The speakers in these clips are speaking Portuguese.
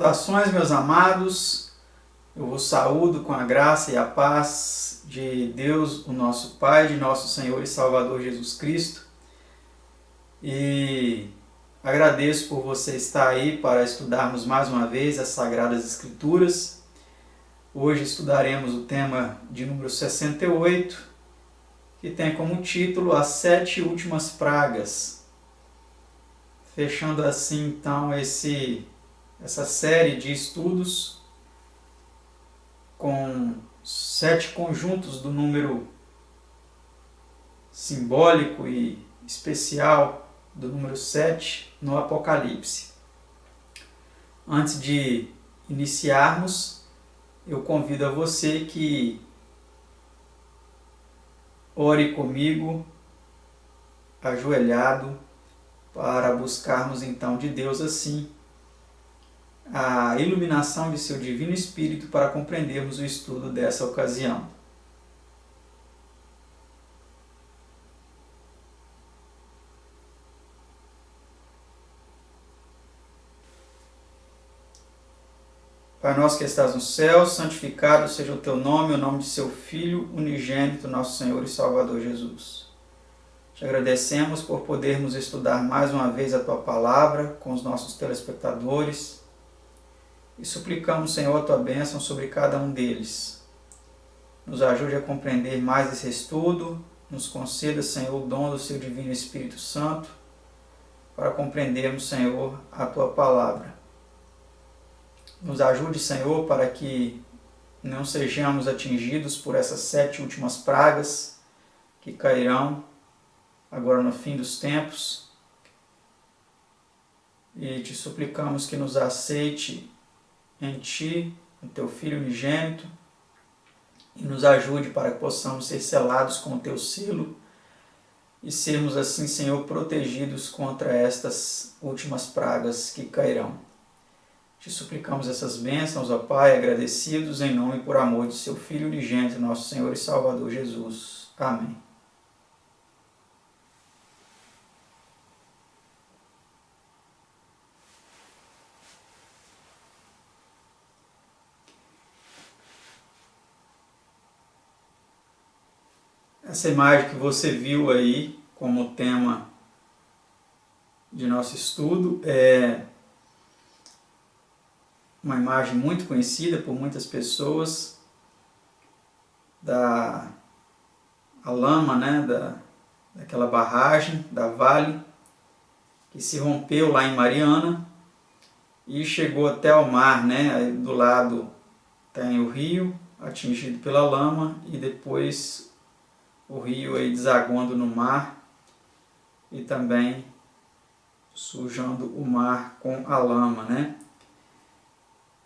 Saudações, meus amados, eu vos saúdo com a graça e a paz de Deus, o nosso Pai, de nosso Senhor e Salvador Jesus Cristo. E agradeço por você estar aí para estudarmos mais uma vez as Sagradas Escrituras. Hoje estudaremos o tema de número 68, que tem como título As 7 Últimas Pragas. Fechando assim, então, essa série de estudos com 7 conjuntos do número simbólico e especial do número 7 no Apocalipse. Antes de iniciarmos, eu convido a você que ore comigo, ajoelhado, para buscarmos então de Deus assim a iluminação de seu Divino Espírito para compreendermos o estudo dessa ocasião. Pai nosso que estás no céu, santificado seja o teu nome, o nome de seu Filho unigênito, nosso Senhor e Salvador Jesus. Te agradecemos por podermos estudar mais uma vez a tua palavra com os nossos telespectadores e suplicamos, Senhor, a tua bênção sobre cada um deles. Nos ajude a compreender mais esse estudo, nos conceda, Senhor, o dom do seu Divino Espírito Santo para compreendermos, Senhor, a tua palavra. Nos ajude, Senhor, para que não sejamos atingidos por essas 7 últimas pragas que cairão agora no fim dos tempos. E te suplicamos que nos aceite em Ti, o Teu Filho unigênito, e nos ajude para que possamos ser selados com o Teu selo e sermos assim, Senhor, protegidos contra estas últimas pragas que cairão. Te suplicamos essas bênçãos, ó Pai, agradecidos em nome e por amor de Seu Filho unigênito, nosso Senhor e Salvador Jesus. Amém. Essa imagem que você viu aí como tema de nosso estudo é uma imagem muito conhecida por muitas pessoas a lama, né, daquela barragem da Vale que se rompeu lá em Mariana e chegou até o mar, né? Aí do lado tem o rio atingido pela lama e depois o rio aí desaguando no mar e também sujando o mar com a lama, né?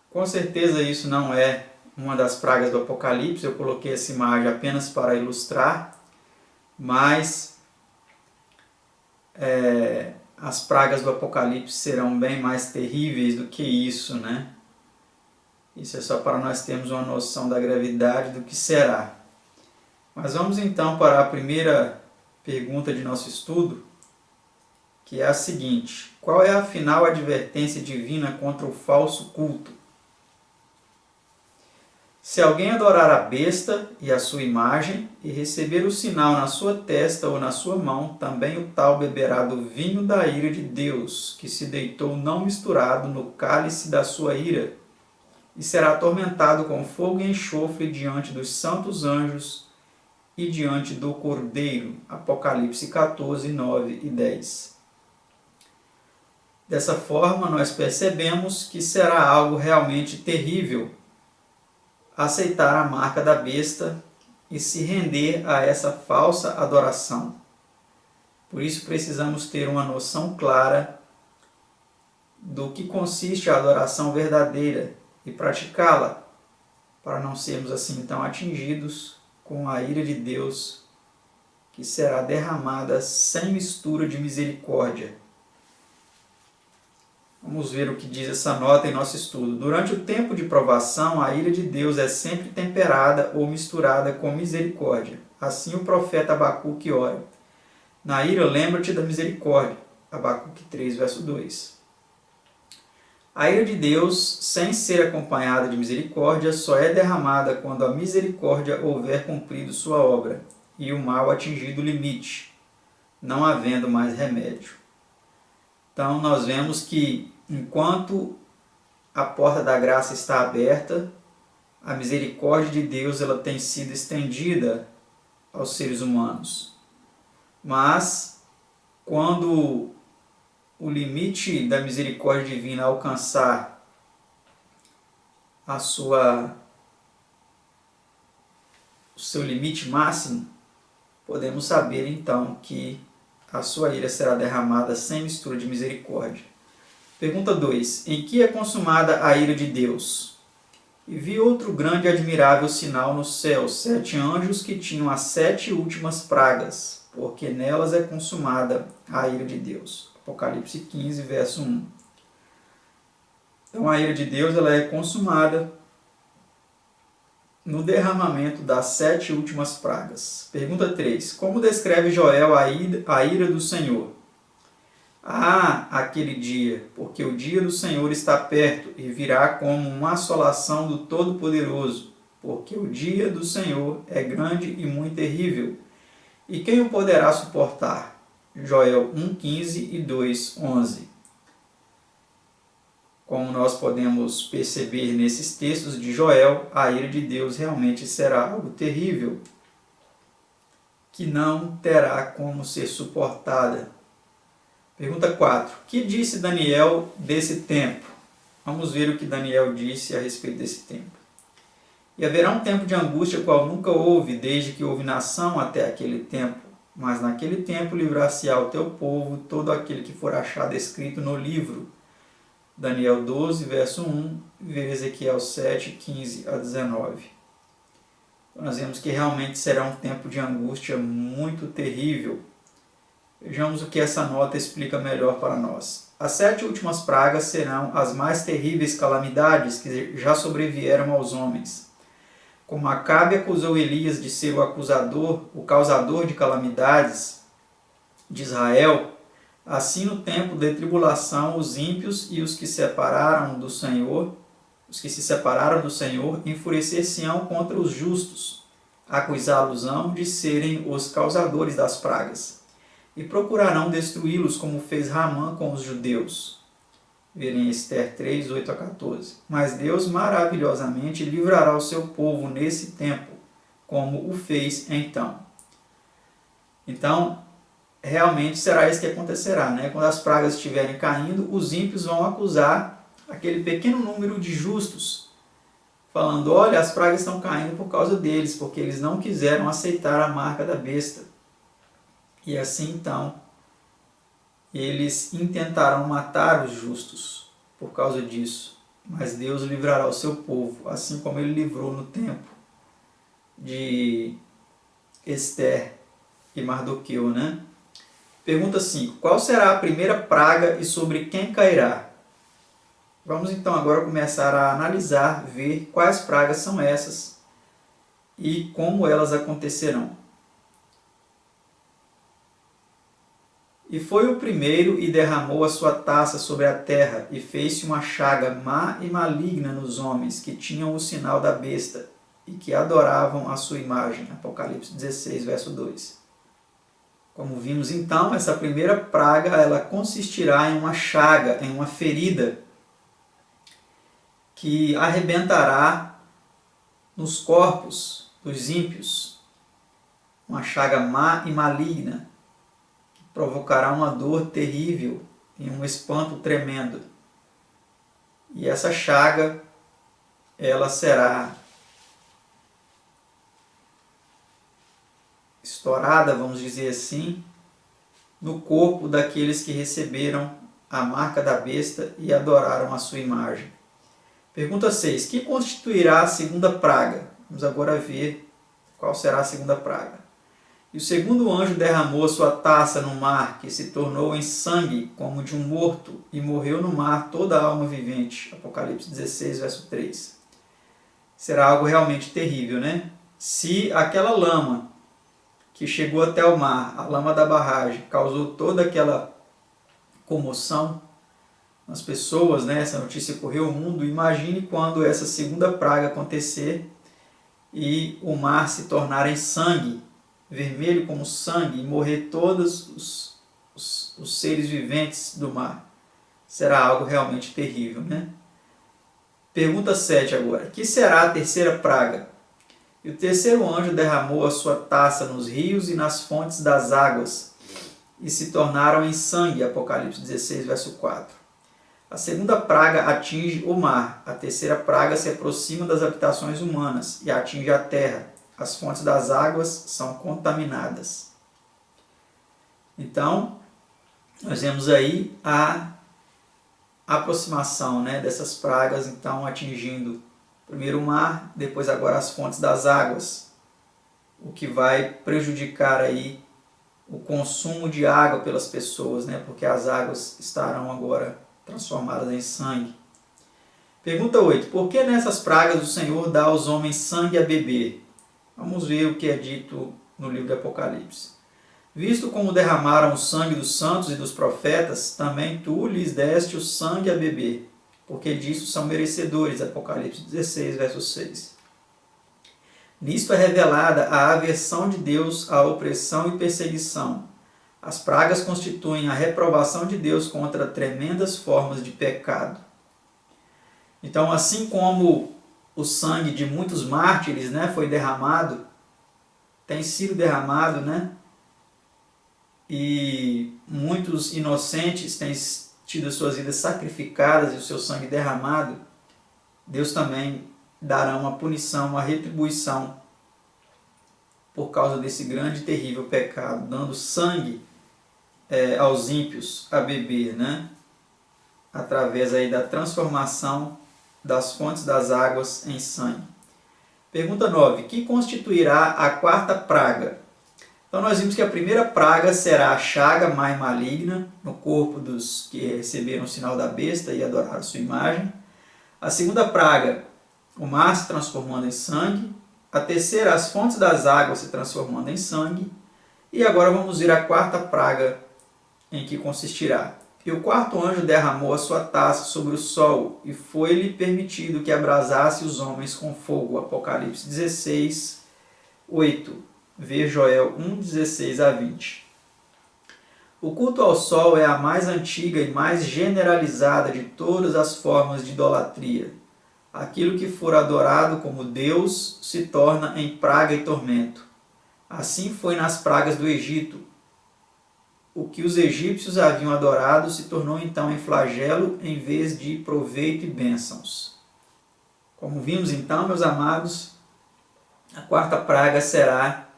Com certeza isso não é uma das pragas do Apocalipse, eu coloquei essa imagem apenas para ilustrar, mas as pragas do Apocalipse serão bem mais terríveis do que isso, né? Isso é só para nós termos uma noção da gravidade do que será. Mas vamos então para a primeira pergunta de nosso estudo, que é a seguinte: qual é afinal a advertência divina contra o falso culto? Se alguém adorar a besta e a sua imagem e receber o sinal na sua testa ou na sua mão, também o tal beberá do vinho da ira de Deus, que se deitou não misturado no cálice da sua ira, e será atormentado com fogo e enxofre diante dos santos anjos e diante do Cordeiro. Apocalipse 14, 9 e 10. Dessa forma, nós percebemos que será algo realmente terrível aceitar a marca da besta e se render a essa falsa adoração. Por isso precisamos ter uma noção clara do que consiste a adoração verdadeira e praticá-la, para não sermos assim então atingidos com a ira de Deus, que será derramada sem mistura de misericórdia. Vamos ver o que diz essa nota em nosso estudo. Durante o tempo de provação, a ira de Deus é sempre temperada ou misturada com misericórdia. Assim o profeta Abacuque ora: na ira lembra-te da misericórdia. Abacuque 3, verso 2. A ira de Deus, sem ser acompanhada de misericórdia, só é derramada quando a misericórdia houver cumprido sua obra e o mal atingido o limite, não havendo mais remédio. Então nós vemos que enquanto a porta da graça está aberta, a misericórdia de Deus ela tem sido estendida aos seres humanos. Mas quando o limite da misericórdia divina alcançar o seu limite máximo, podemos saber então que a sua ira será derramada sem mistura de misericórdia. Pergunta 2. Em que é consumada a ira de Deus? E vi outro grande e admirável sinal no céu, 7 anjos que tinham as 7 últimas pragas, porque nelas é consumada a ira de Deus. Apocalipse 15, verso 1. Então a ira de Deus ela é consumada no derramamento das 7 últimas pragas. Pergunta 3. Como descreve Joel a ira do Senhor? Aquele dia, porque o dia do Senhor está perto e virá como uma assolação do Todo-Poderoso, porque o dia do Senhor é grande e muito terrível. E quem o poderá suportar? Joel 1,15 e 2,11. Como nós podemos perceber nesses textos de Joel, a ira de Deus realmente será algo terrível, que não terá como ser suportada. Pergunta 4. Que disse Daniel desse tempo? Vamos ver o que Daniel disse a respeito desse tempo. E haverá um tempo de angústia qual nunca houve, desde que houve nação até aquele tempo. Mas naquele tempo livrar-se-á o teu povo, todo aquele que for achado escrito no livro. Daniel 12, verso 1, e Ezequiel 7, 15 a 19. Então, nós vemos que realmente será um tempo de angústia muito terrível. Vejamos o que essa nota explica melhor para nós. As 7 últimas pragas serão as mais terríveis calamidades que já sobrevieram aos homens. Como Acabe acusou Elias de ser o causador de calamidades de Israel, assim no tempo da tribulação os ímpios e os que se separaram do Senhor, enfurecer-se-ão contra os justos, acusá-los-ão de serem os causadores das pragas, e procurarão destruí-los como fez Ramã com os judeus. Verem Ester 3, 8 a 14. Mas Deus maravilhosamente livrará o seu povo nesse tempo, como o fez então. Então, realmente será isso que acontecerá, né? Quando as pragas estiverem caindo, os ímpios vão acusar aquele pequeno número de justos, falando, olha, as pragas estão caindo por causa deles, porque eles não quiseram aceitar a marca da besta. E assim então, eles intentarão matar os justos por causa disso, mas Deus livrará o seu povo, assim como ele livrou no tempo de Ester e Mardoqueu, né? Pergunta 5. Qual será a primeira praga e sobre quem cairá? Vamos então agora começar a analisar, ver quais pragas são essas e como elas acontecerão. E foi o primeiro e derramou a sua taça sobre a terra, e fez-se uma chaga má e maligna nos homens, que tinham o sinal da besta, e que adoravam a sua imagem. Apocalipse 16, verso 2. Como vimos então, essa primeira praga, ela consistirá em uma chaga, em uma ferida, que arrebentará nos corpos dos ímpios. Uma chaga má e maligna, provocará uma dor terrível e um espanto tremendo. E essa chaga, ela será estourada, vamos dizer assim, no corpo daqueles que receberam a marca da besta e adoraram a sua imagem. Pergunta 6. Que constituirá a segunda praga? Vamos agora ver qual será a segunda praga. E o segundo anjo derramou a sua taça no mar, que se tornou em sangue como de um morto, e morreu no mar toda a alma vivente. Apocalipse 16, verso 3. Será algo realmente terrível, né? Se aquela lama que chegou até o mar, a lama da barragem, causou toda aquela comoção, nas pessoas, né? Essa notícia correu o mundo. Imagine quando essa segunda praga acontecer e o mar se tornar em sangue, vermelho como sangue, e morrer todos os seres viventes do mar. Será algo realmente terrível, né? Pergunta 7 agora. Que será a terceira praga? E o terceiro anjo derramou a sua taça nos rios e nas fontes das águas, e se tornaram em sangue. Apocalipse 16, verso 4. A segunda praga atinge o mar. A terceira praga se aproxima das habitações humanas e atinge a terra. As fontes das águas são contaminadas. Então, nós vemos aí a aproximação, né, dessas pragas, então atingindo primeiro o mar, depois agora as fontes das águas, o que vai prejudicar aí o consumo de água pelas pessoas, né, porque as águas estarão agora transformadas em sangue. Pergunta 8. Por que nessas pragas o Senhor dá aos homens sangue a beber? Vamos ver o que é dito no livro do Apocalipse. Visto como derramaram o sangue dos santos e dos profetas, também tu lhes deste o sangue a beber, porque disso são merecedores. Apocalipse 16, verso 6. Nisto é revelada a aversão de Deus à opressão e perseguição. As pragas constituem a reprovação de Deus contra tremendas formas de pecado. Então, assim como o sangue de muitos mártires, né, foi derramado, tem sido derramado, né, e muitos inocentes têm tido suas vidas sacrificadas e o seu sangue derramado, Deus também dará uma punição, uma retribuição por causa desse grande e terrível pecado, dando sangue aos ímpios a beber, né? Através aí da transformação das fontes das águas em sangue. Pergunta 9. Que constituirá a quarta praga? Então nós vimos que a primeira praga será a chaga mais maligna no corpo dos que receberam o sinal da besta e adoraram sua imagem. A segunda praga, o mar se transformando em sangue. A terceira, as fontes das águas se transformando em sangue. E agora vamos ver a quarta praga, em que consistirá. E o quarto anjo derramou a sua taça sobre o sol, e foi-lhe permitido que abrasasse os homens com fogo. Apocalipse 16, 8. Ver Joel 1, 16 a 20. O culto ao sol é a mais antiga e mais generalizada de todas as formas de idolatria. Aquilo que for adorado como Deus se torna em praga e tormento. Assim foi nas pragas do Egito. O que os egípcios haviam adorado se tornou então em flagelo em vez de proveito e bênçãos. Como vimos então, meus amados, a quarta praga será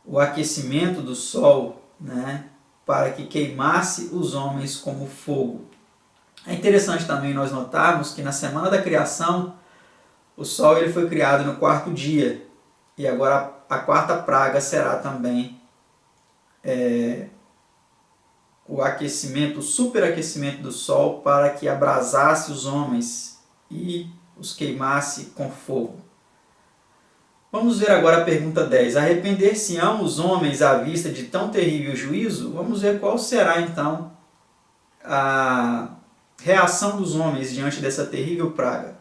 o aquecimento do sol, né, para que queimasse os homens como fogo. É interessante também nós notarmos que na semana da criação, o sol ele foi criado no quarto dia, e agora a quarta praga será também o aquecimento, o superaquecimento do sol para que abrasasse os homens e os queimasse com fogo. Vamos ver agora a pergunta 10. Arrepender-se-ão os homens à vista de tão terrível juízo? Vamos ver qual será então a reação dos homens diante dessa terrível praga.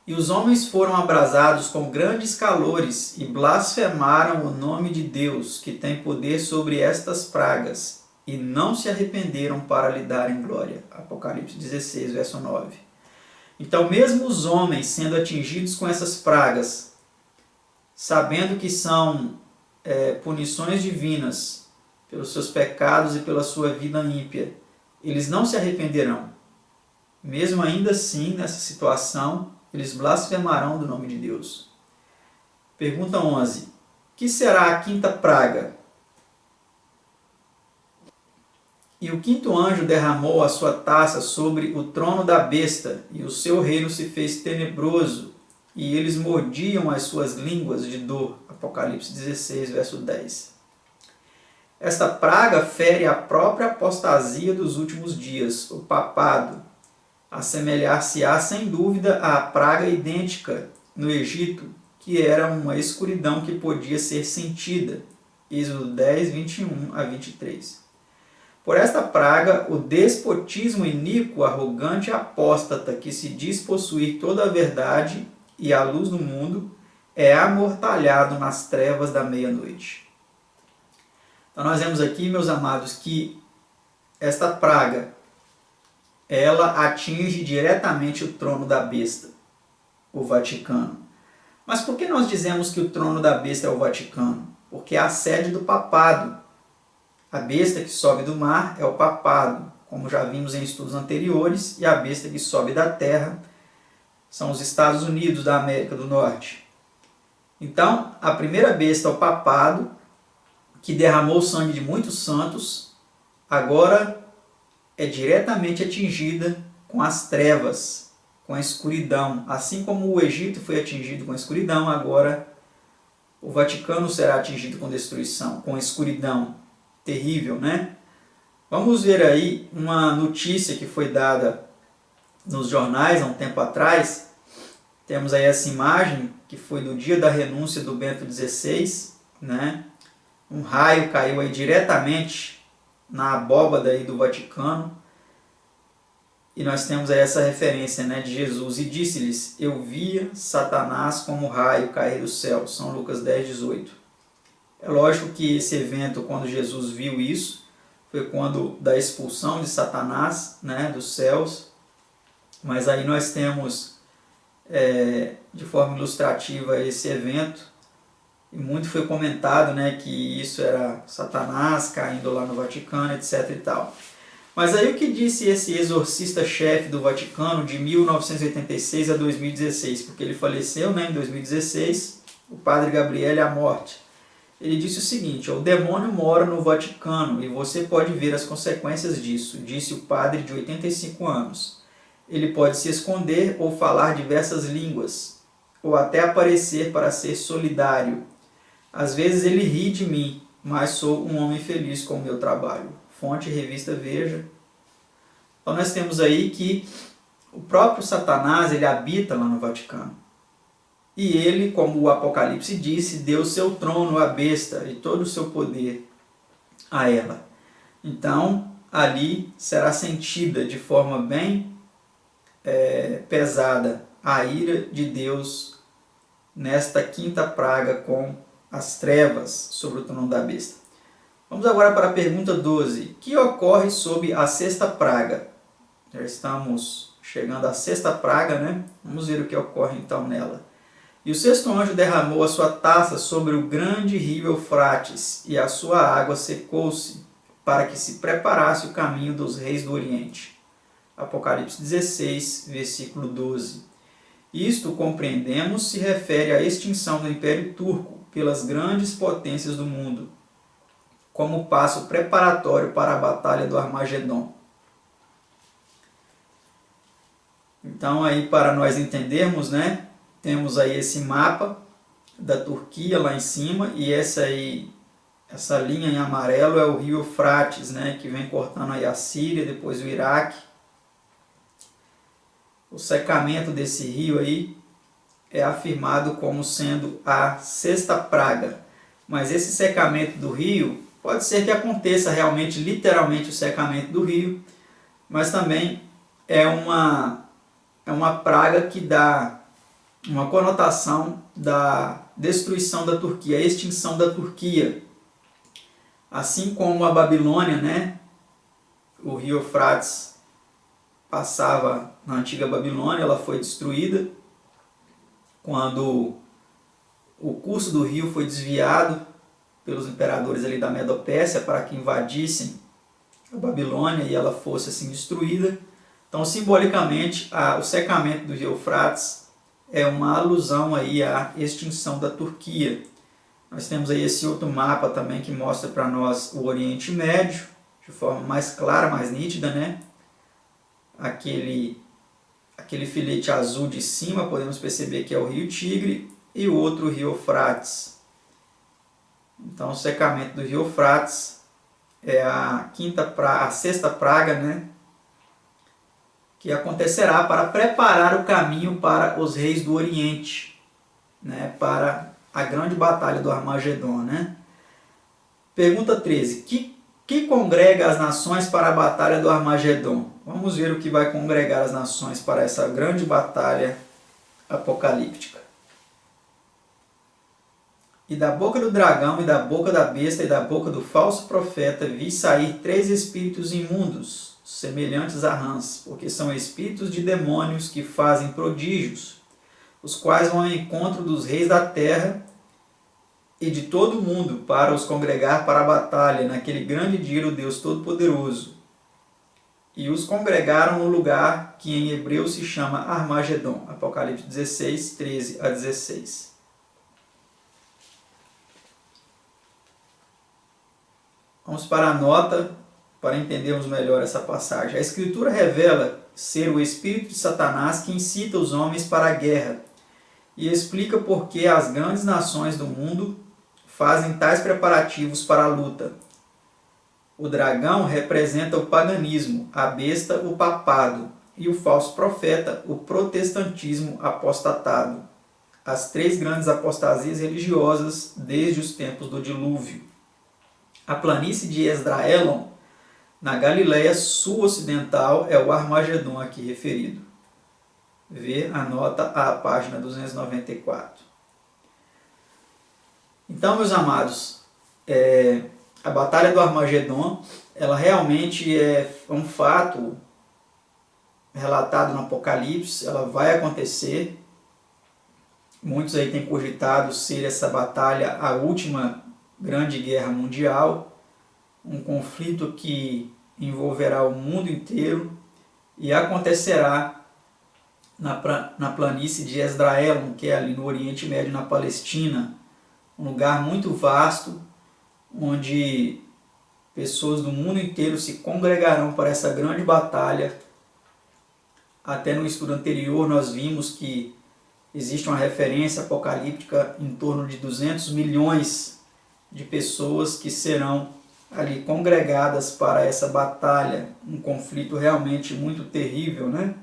E os homens foram abrasados com grandes calores e blasfemaram o nome de Deus, que tem poder sobre estas pragas, e não se arrependeram para lhe darem glória. Apocalipse 16, verso 9. Então, mesmo os homens sendo atingidos com essas pragas, sabendo que são punições divinas pelos seus pecados e pela sua vida ímpia, eles não se arrependerão. Mesmo ainda assim, nessa situação, eles blasfemarão do nome de Deus. Pergunta 11. Que será a quinta praga? E o quinto anjo derramou a sua taça sobre o trono da besta, e o seu reino se fez tenebroso, e eles mordiam as suas línguas de dor. Apocalipse 16, verso 10. Esta praga fere a própria apostasia dos últimos dias, o papado. Assemelhar-se-á sem dúvida à praga idêntica no Egito, que era uma escuridão que podia ser sentida. Êxodo 10, 21 a 23. Por esta praga, o despotismo iníquo, arrogante e apóstata, que se diz possuir toda a verdade e a luz do mundo, é amortalhado nas trevas da meia-noite. Então nós vemos aqui, meus amados, que esta praga, ela atinge diretamente o trono da besta, o Vaticano. Mas por que nós dizemos que o trono da besta é o Vaticano? Porque é a sede do papado. A besta que sobe do mar é o papado, como já vimos em estudos anteriores, e a besta que sobe da terra são os Estados Unidos da América do Norte. Então, a primeira besta é o papado, que derramou o sangue de muitos santos, agora é diretamente atingida com as trevas, com a escuridão. Assim como o Egito foi atingido com a escuridão, agora o Vaticano será atingido com destruição, com a escuridão. Terrível, né? Vamos ver aí uma notícia que foi dada nos jornais há um tempo atrás. Temos aí essa imagem que foi do dia da renúncia do Bento XVI, né? Um raio caiu aí diretamente na abóbada aí do Vaticano. E nós temos aí essa referência, né, de Jesus. E disse-lhes: eu via Satanás como raio cair do céu. São Lucas 10, 18. É lógico que esse evento, quando Jesus viu isso, foi quando da expulsão de Satanás, né, dos céus. Mas aí nós temos, de forma ilustrativa, esse evento. E muito foi comentado, né, que isso era Satanás caindo lá no Vaticano, etc. e tal. Mas aí o que disse esse exorcista-chefe do Vaticano de 1986 a 2016? Porque ele faleceu, né, em 2016, o padre Gabriele à morte. Ele disse o seguinte: o demônio mora no Vaticano e você pode ver as consequências disso, disse o padre de 85 anos. Ele pode se esconder ou falar diversas línguas, ou até aparecer para ser solidário. Às vezes ele ri de mim, mas sou um homem feliz com o meu trabalho. Fonte, revista Veja. Então nós temos aí que o próprio Satanás, ele habita lá no Vaticano. E ele, como o Apocalipse disse, deu seu trono à besta e todo o seu poder a ela. Então, ali será sentida de forma bem pesada a ira de Deus nesta quinta praga com as trevas sobre o trono da besta. Vamos agora para a pergunta 12. Que ocorre sob a sexta praga? Já estamos chegando à sexta praga, né? Vamos ver o que ocorre então nela. E o sexto anjo derramou a sua taça sobre o grande rio Eufrates, e a sua água secou-se, para que se preparasse o caminho dos reis do Oriente. Apocalipse 16, versículo 12. Isto, compreendemos, se refere à extinção do Império Turco pelas grandes potências do mundo, como passo preparatório para a Batalha do Armagedon. Então, aí para nós entendermos, né? Temos aí esse mapa da Turquia lá em cima, e essa linha em amarelo é o rio Eufrates, né, que vem cortando aí a Síria, depois o Iraque. O secamento desse rio aí é afirmado como sendo a sexta praga. Mas esse secamento do rio, pode ser que aconteça realmente, literalmente, o secamento do rio, mas também é uma praga que dá uma conotação da destruição da Turquia, a extinção da Turquia. Assim como a Babilônia, né? O rio Eufrates passava na antiga Babilônia, ela foi destruída quando o curso do rio foi desviado pelos imperadores ali da Medopécia para que invadissem a Babilônia e ela fosse assim destruída. Então, simbolicamente, o secamento do rio Eufrates é uma alusão aí à extinção da Turquia. Nós temos aí esse outro mapa também que mostra para nós o Oriente Médio, de forma mais clara, mais nítida, né? Aquele filete azul de cima, podemos perceber que é o rio Tigre, e o outro rio Eufrates. Então, o secamento do rio Eufrates é a sexta praga, né? Que acontecerá para preparar o caminho para os reis do Oriente, né, para a grande batalha do Armagedon, né? Pergunta 13. Que que congrega as nações para a batalha do Armagedon? Vamos ver o que vai congregar as nações para essa grande batalha apocalíptica. E da boca do dragão, e da boca da besta, e da boca do falso profeta, vi sair 3 espíritos imundos, semelhantes a rãs, porque são espíritos de demônios que fazem prodígios, os quais vão ao encontro dos reis da terra e de todo o mundo, para os congregar para a batalha, naquele grande dia do Deus Todo-Poderoso. E os congregaram no lugar que em hebreu se chama Armagedon. Apocalipse 16, 13 a 16. Vamos para a nota, para entendermos melhor essa passagem. A Escritura revela ser o espírito de Satanás que incita os homens para a guerra e explica por que as grandes nações do mundo fazem tais preparativos para a luta. O dragão representa o paganismo, a besta o papado e o falso profeta o protestantismo apostatado, as 3 grandes apostasias religiosas desde os tempos do dilúvio. A planície de Esdraelon, na Galileia sul-ocidental, é o Armagedon aqui referido. Vê a nota à página 294. Então, meus amados, a batalha do Armagedon, ela realmente é um fato relatado no Apocalipse, ela vai acontecer. Muitos aí têm cogitado ser essa batalha a última grande guerra mundial, um conflito que envolverá o mundo inteiro e acontecerá na planície de Esdraelon, que é ali no Oriente Médio, na Palestina, um lugar muito vasto, onde pessoas do mundo inteiro se congregarão para essa grande batalha. Até no estudo anterior nós vimos que existe uma referência apocalíptica em torno de 200 milhões de pessoas que serão ali congregadas para essa batalha, um conflito realmente muito terrível, né?